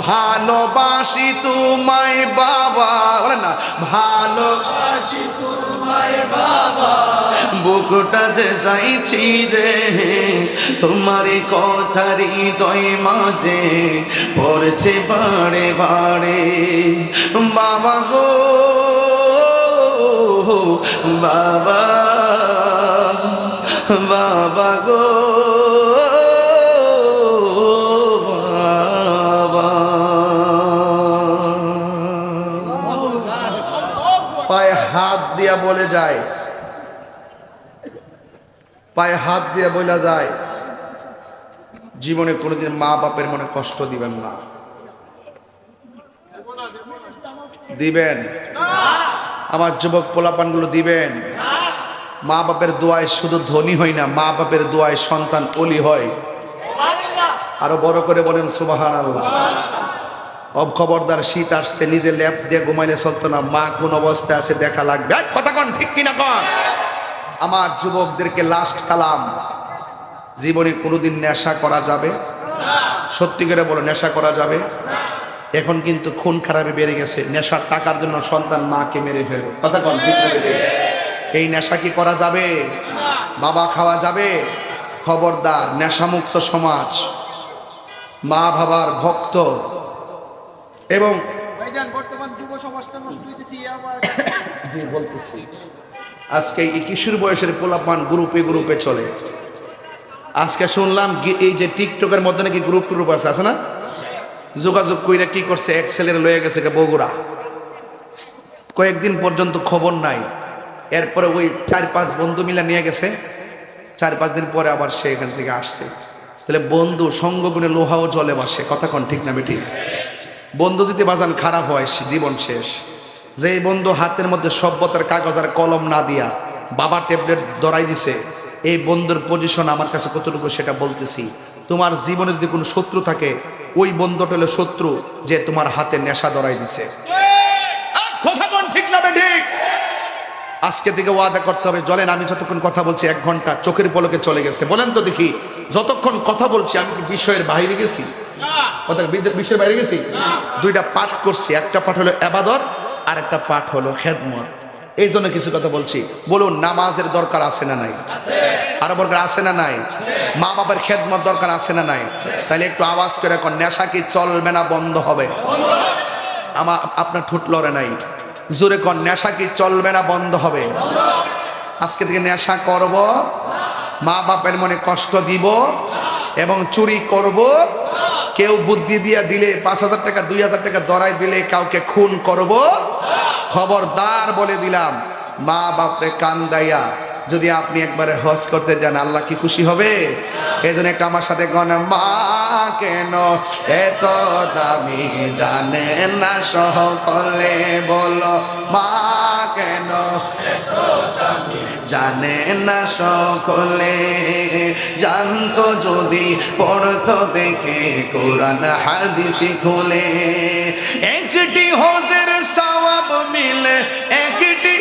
ভালোবাসি তোমায় বাবা, বলেন না, ভালোবাসি তোমায় বাবা, বুকটা যে চাইছি যে তোমার কথা হৃদয় মাঝে পড়ছে বারে বারে। বাবা গো বাবা, বাবা গো বাবা। পায়ে হাত দিয়া বলে যায়, পায়ে হাত দিয়ে বলা যায়, জীবনে কোনোদিন মা বাপের মনে কষ্ট দিবেন না। দিবেন? আমার যুবক পোলাপানগুলো দিবেন? মা বাপের দোয়ায় শুধু ধনী হয় না, মা বাপের দোয়ায় সন্তান ওলি হয়। আরো বড় করে বলেন সুবহানাল্লাহ। খবরদার, শীত আসছে, নিজে ল্যাপ দিয়ে ঘুমাইলে চলতো না, মা কোন অবস্থায় আছে দেখা লাগবে। কথা কন ঠিক কিনা কন? আমার যুবকদেরকে লাস্ট কালাম, জীবনে কোনোদিন নেশা করা যাবে? সত্যি করে বলো, নেশা করা যাবে? এখন কিন্তু খুন খারাপি বেড়ে গেছে, নেশার টাকার জন্য সন্তান মাকে মেরে ফেলে। কথা কন ঠিক করে? এই নেশা কি করা যাবে? বাবা খাওয়া যাবে? খবরদার, নেশামুক্ত সমাজ, মা বাবার ভক্ত। এবং
বর্তমান যুব সমাজটা নষ্ট হইতেছে,
বলতেছি আজকে এই কিশোর বয়সের পোলাপান গ্রুপে গ্রুপে চলে। আজকে শুনলাম এই যে টিকটকের মধ্যে নাকি গ্রুপ গ্রুপ আছে না, যোগাযোগ কইরা কি করছে, এক ছেলের লয়ে গেছে বগুড়া, কয়েকদিন পর্যন্ত খবর নাই। এরপরে ওই 4-5 বন্ধু মিলে নিয়ে গেছে, 4-5 দিন পরে আবার সে এখান থেকে আসছে। তাহলে বন্ধু সঙ্গগুণে লোহাও জলে বাসে। কথা কন ঠিক না বেটি? বন্ধু যদি বাজান খারাপ হয় জীবন শেষ। যে বন্ধু হাতের মধ্যে সভ্যতার কাগজ আর কলম না দিয়া বাবা ট্যাবলেট ধরাই দিছে, এই বন্ধুর পজিশন আমার কাছে কতটুকু সেটা বলতেছি। তোমার জীবনে যদি কোনো শত্রু থাকে, ওই বন্ধুটা হলো শত্রু যে তোমার হাতে নেশা ধরাই দিছে। কথা কোন ঠিক না ঠিক? আজকে থেকে ওয়াদা করতে হবে, চলেন আমি যতক্ষণ কথা বলছি 1 ঘন্টা চোখের পলকে চলে গেছে। বলেন তো দেখি, যতক্ষণ কথা বলছি আমি কি বিষয়ের বাইরে গেছি? কথা বিষয়ের বাইরে গেছি? 2টা পাঠ করছি, একটা পাঠ হলো ইবাদত আর একটা পাঠ হলো খেদমত। এই জন্য কিছু কথা বলছি। বলুন, নামাজের দরকার আছে না নাই? আরো দরকার আছে না নাই? মা বাবার খেদমত দরকার আছে না নাই? তাহলে একটু আওয়াজ করে কোন, নেশা কি চলবে না বন্ধ হবে? আমার আপনার ঠোঁট লড়ে নাই, জোরে কোন, নেশা কি চলবে না বন্ধ হবে? আজকে থেকে নেশা করব, মা বাপের মনে কষ্ট দিব এবং চুরি করব। কেউ বুদ্ধি দিয়া দিলে 5,000 টাকা 2,000 টাকা ধরাই দিলে কাউকে খুন করব। খবরদার বলে দিলাম, মা বাপরে কান্দাইয়া যদি আপনি একবারে হজ করতে যান, আল্লাহ কি খুশি হবে? এই জন্য একটা আমার সাথে গণ, মা কেন এত দামি জানে না সকলে, বলো মা কেন এত দামি জানে না সকলে, জানতো যদি পড়তো দেখে কোরআন হাদিস খুলে। একটি হজের সওয়াব মিলে, একটি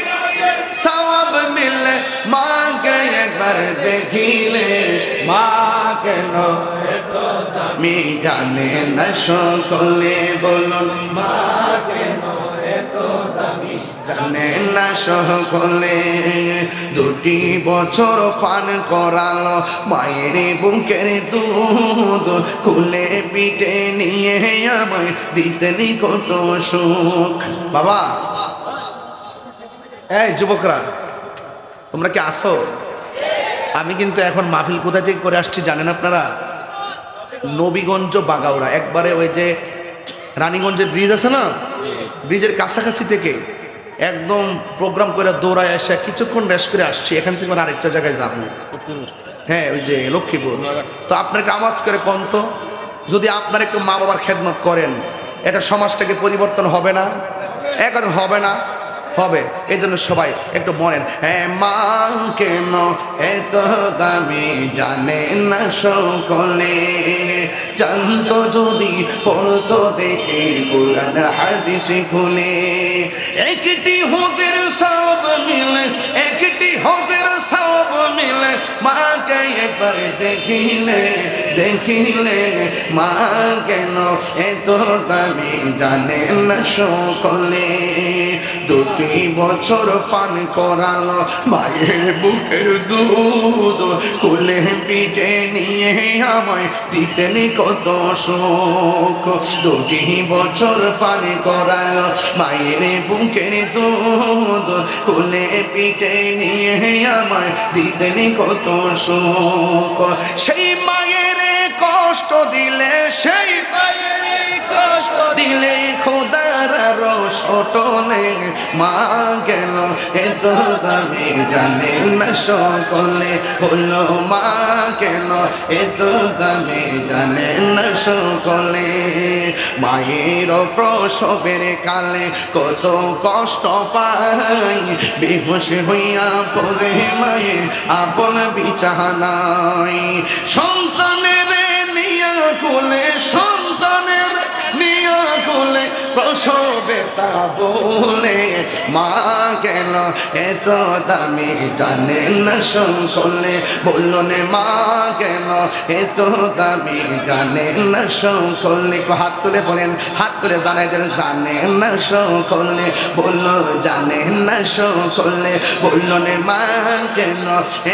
সওয়াব মিলে, মাকে একবার দেখিলে, মা কেন এত দামি জানে না সকলে, বলুন মা কেন এত দামি জানে না সকলে। 2 বছর পান করালো মায়ের বুকের দুধ, খুলে পিঠে নিয়ে আমায় দিতেনি কত সুখ। বাবা, এই যুবকরা তোমরা কি আসো? আমি কিন্তু এখন মাহফিল কোথা থেকে করে আসছি জানেন আপনারা? নবীগঞ্জ বাগাউড়া, একবারে ওই যে রানীগঞ্জের ব্রিজ আছে না, ব্রিজের কাছাকাছি থেকে একদম প্রোগ্রাম করে দৌড়ায় এসে কিছুক্ষণ রেস্ট করে আসছি। এখান থেকে আরেকটা জায়গায় যাবো, হ্যাঁ ওই যে লক্ষ্মীপুর। তো আপনাকে আওয়াজ করে কন্ত, যদি আপনার একটু মা বাবার খেদমত করেন, এটা সমাজটাকে পরিবর্তন হবে না? এখন হবে না, হবে। এই জন্য সবাই একটু বলেন, হ্যাঁ মা কেন এত দামি জানে না সকলে, জানতো যদি পড়তো দেখে কোরআন হাদিস খুলে। একটি হজের সব মিলে, একটি হজের সব মিলে, মাকে একবার দেখিলে, দেখিলে মা কেন এত দামি জানে না সকলে। দুটি বছর পান করালো মায়ের বুকের দুধ, কোলে পিঠে নিয়ে আমায় দিতেন কত সুখ। দুটি বছর পান করালো মায়ের বুকের দুধ, কোলে পিঠে নিয়ে আমায় দিতেন কত সুখ। সেই মায়ের কষ্ট দিলে, সেই মায়ের কষ্ট দিলে খোদার রসটলে, মা গেল এত দামি জানে না সকলে, বললো মা কেন এত দামি জানে না সকলে। মায়ের প্রসবের কালে কত কষ্ট পাই, বেহুশ হইয়া পড়ে মায়ে আপন বিছানায়। সন্তানের নিয়া কোলে, সন্তানের নিয়া কোলে প্রসবে তা বলে, মা কেন এত দামি জানে না সকলে, বলল নে মা কেন এত দামি জানে না সকলে। হাত তুলে বলেন, হাত তুলে জানাই দেন জানে না সকলে, বলল জানে না সকলে, বলল নে মা কেন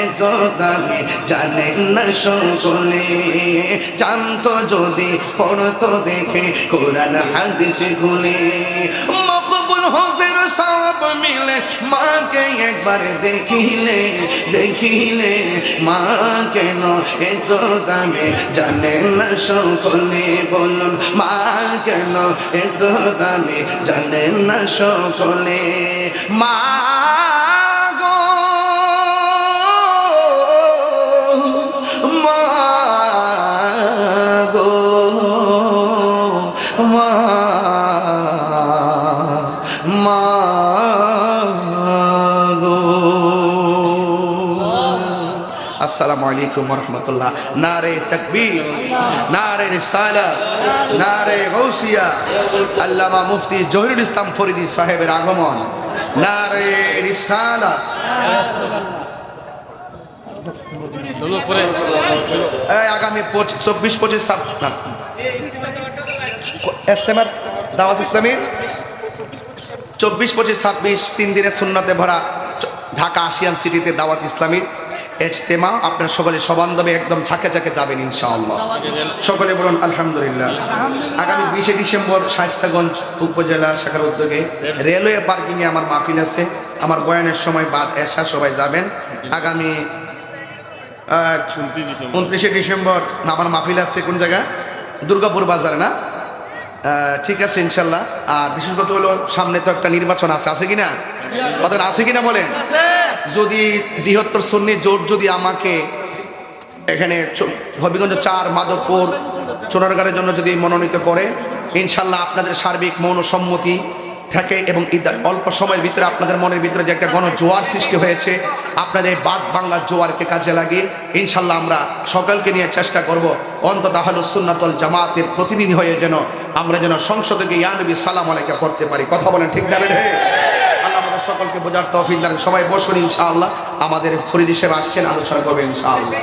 এত দামি জানে না সকলে। জানতো যদি পড়তো দেখে কোরআন হাদিস খুলে, মকবুল হজের সব মিলে মাকে একবার দেখিলে, দেখিলে মা কেন এত দামে জানে না সকলে, বলুন মা কেন এত দামে জানে না সকলে। মা গো, মা গো, মা, মা গো। আসসালামু আলাইকুম ওয়া রাহমাতুল্লাহ। নারে তাকবীর, নারে রিসালাত, নারে গাউসিয়া। আল্লামা মুফতি জহিরুল ইসলাম ফরিদী সাহেবের আগমন। নারে রিসালাত। আগামী 24-25 ইস্তেমার দাওয়াত ইসলামী 24-25-26 3 দিনের সুন্নতে ভরা ঢাকা আশিয়ান সিটিতে দাওয়াত ইসলামী ইজতেমা। আপনারা সকলে সবান্ধবে একদম ঝাঁকে ঝাঁকে যাবেন ইনশাআল্লাহ। সকলে বলুন আলহামদুলিল্লাহ। আগামী 20 ডিসেম্বর শায়েস্তাগঞ্জ উপজেলা শাখার উদ্যোগে রেলওয়ে পার্কিংয়ে আমার মাহফিল আছে। আমার বয়ানের সময় বাদ এশা সবাই যাবেন। আগামী 29 ডিসেম্বর আমার মাহফিল আছে কোন জায়গা? দুর্গাপুর বাজারে না? ঠিক আছে ইনশাল্লাহ। আর বিশেষ কথা হলো সামনে তো একটা নির্বাচন আছে, আছে কিনা? কথা আছে কিনা বলেন? যদি বৃহত্তর সুন্নি জোট যদি আমাকে এখানে হবিগঞ্জ 4 মাধবপুর চোরারগাঁয়ের জন্য যদি মনোনীত করে, ইনশাল্লাহ আপনাদের সার্বিক মৌন সম্মতি থাকে এবং অল্প সময়ের ভিতরে আপনাদের মনের ভিতরে যে একটা গণজোয়ার সৃষ্টি হয়েছে, আপনাদের বাদ বাংলার জোয়ারকে কাজে লাগিয়ে ইনশাল্লাহ আমরা সকলকে নিয়ে চেষ্টা করব অন্তত আহলুস সুন্নাত ওয়াল জামাতের প্রতিনিধি হয়ে যেন আমরা যেন সংসদে গিয়ে ইয়া নবী সালাম আলাইকা পড়তে পারি। কথা বলেন ঠিক না? আল্লাহ আমাদের সকলকে বোঝার তৌফিক দান। সবাই বসুন ইনশাআল্লাহ। আমাদের ফরিদী সাহেব আসছেন, আলোচনা করবেন ইনশাআল্লাহ।